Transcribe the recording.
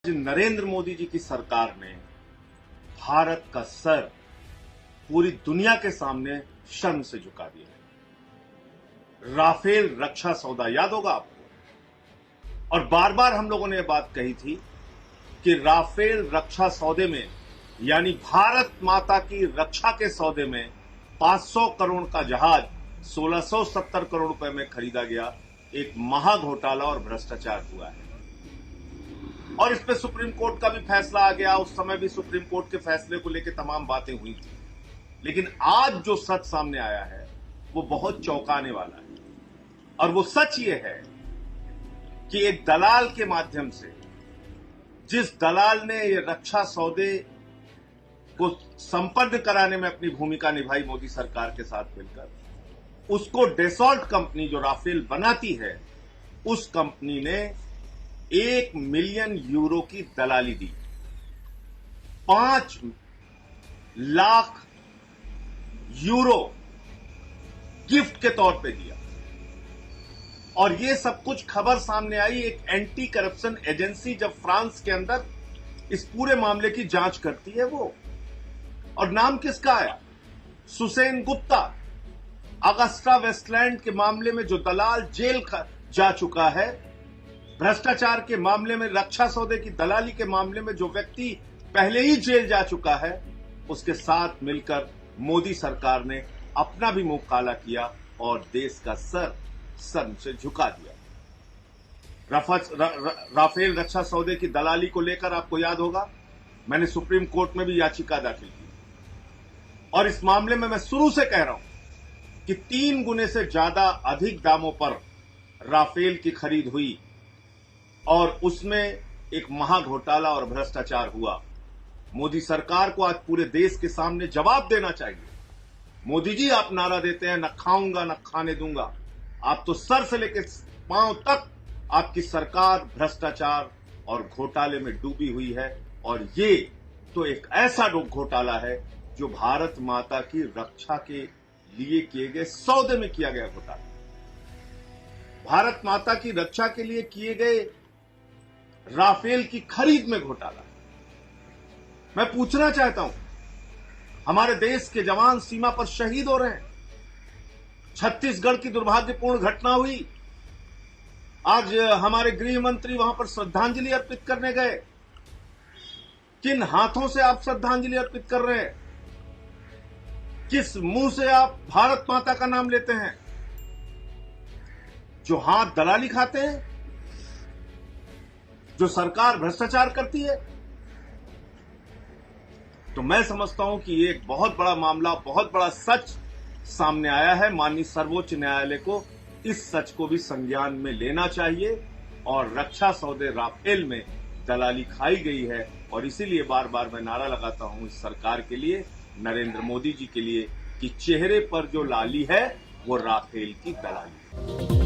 नरेंद्र मोदी जी की सरकार ने भारत का सर पूरी दुनिया के सामने शर्म से झुका दिया है। राफेल रक्षा सौदा याद होगा आपको, और बार बार हम लोगों ने यह बात कही थी कि राफेल रक्षा सौदे में यानी भारत माता की रक्षा के सौदे में 500 करोड़ का जहाज 1670 करोड़ रुपए में खरीदा गया। एक महा घोटाला और भ्रष्टाचार हुआ है और इस पे सुप्रीम कोर्ट का भी फैसला आ गया। उस समय भी सुप्रीम कोर्ट के फैसले को लेकर तमाम बातें हुई थी, लेकिन आज जो सच सामने आया है वो बहुत चौंकाने वाला है। और वो सच ये है कि एक दलाल के माध्यम से, जिस दलाल ने ये रक्षा सौदे को संपन्न कराने में अपनी भूमिका निभाई मोदी सरकार के साथ मिलकर, उसको डेसॉल्ट कंपनी जो राफेल बनाती है, उस कंपनी ने 1 मिलियन यूरो की दलाली दी, 5 लाख यूरो गिफ्ट के तौर पे दिया। और ये सब कुछ खबर सामने आई एक एंटी करप्शन एजेंसी जब फ्रांस के अंदर इस पूरे मामले की जांच करती है वो। और नाम किसका आया? सुसेन गुप्ता, अगस्टा वेस्टलैंड के मामले में जो दलाल जेल जा चुका है, भ्रष्टाचार के मामले में, रक्षा सौदे की दलाली के मामले में जो व्यक्ति पहले ही जेल जा चुका है, उसके साथ मिलकर मोदी सरकार ने अपना भी मुंह काला किया और देश का सर शर्म से झुका दिया। राफेल रक्षा सौदे की दलाली को लेकर आपको याद होगा, मैंने सुप्रीम कोर्ट में भी याचिका दाखिल की और इस मामले में मैं शुरू से कह रहा हूं कि 3 गुने से ज्यादा अधिक दामों पर राफेल की खरीद हुई और उसमें एक महा घोटाला और भ्रष्टाचार हुआ। मोदी सरकार को आज पूरे देश के सामने जवाब देना चाहिए। मोदी जी, आप नारा देते हैं न खाऊंगा न खाने दूंगा, आप तो सर से लेकर पांव तक आपकी सरकार भ्रष्टाचार और घोटाले में डूबी हुई है। और ये तो एक ऐसा घोटाला है जो भारत माता की रक्षा के लिए किए गए सौदे में किया गया घोटाला, भारत माता की रक्षा के लिए किए गए राफेल की खरीद में घोटाला। मैं पूछना चाहता हूं, हमारे देश के जवान सीमा पर शहीद हो रहे हैं। छत्तीसगढ़ की दुर्भाग्यपूर्ण घटना हुई, आज हमारे गृह मंत्री वहां पर श्रद्धांजलि अर्पित करने गए। किन हाथों से आप श्रद्धांजलि अर्पित कर रहे हैं? किस मुंह से आप भारत माता का नाम लेते हैं? जो हाथ दलाली खाते हैं, जो सरकार भ्रष्टाचार करती है। तो मैं समझता हूं कि ये एक बहुत बड़ा मामला, बहुत बड़ा सच सामने आया है। माननीय सर्वोच्च न्यायालय को इस सच को भी संज्ञान में लेना चाहिए। और रक्षा सौदे राफेल में दलाली खाई गई है और इसीलिए बार बार मैं नारा लगाता हूं इस सरकार के लिए, नरेंद्र मोदी जी के लिए, कि चेहरे पर जो लाली है वो राफेल की दलाली है।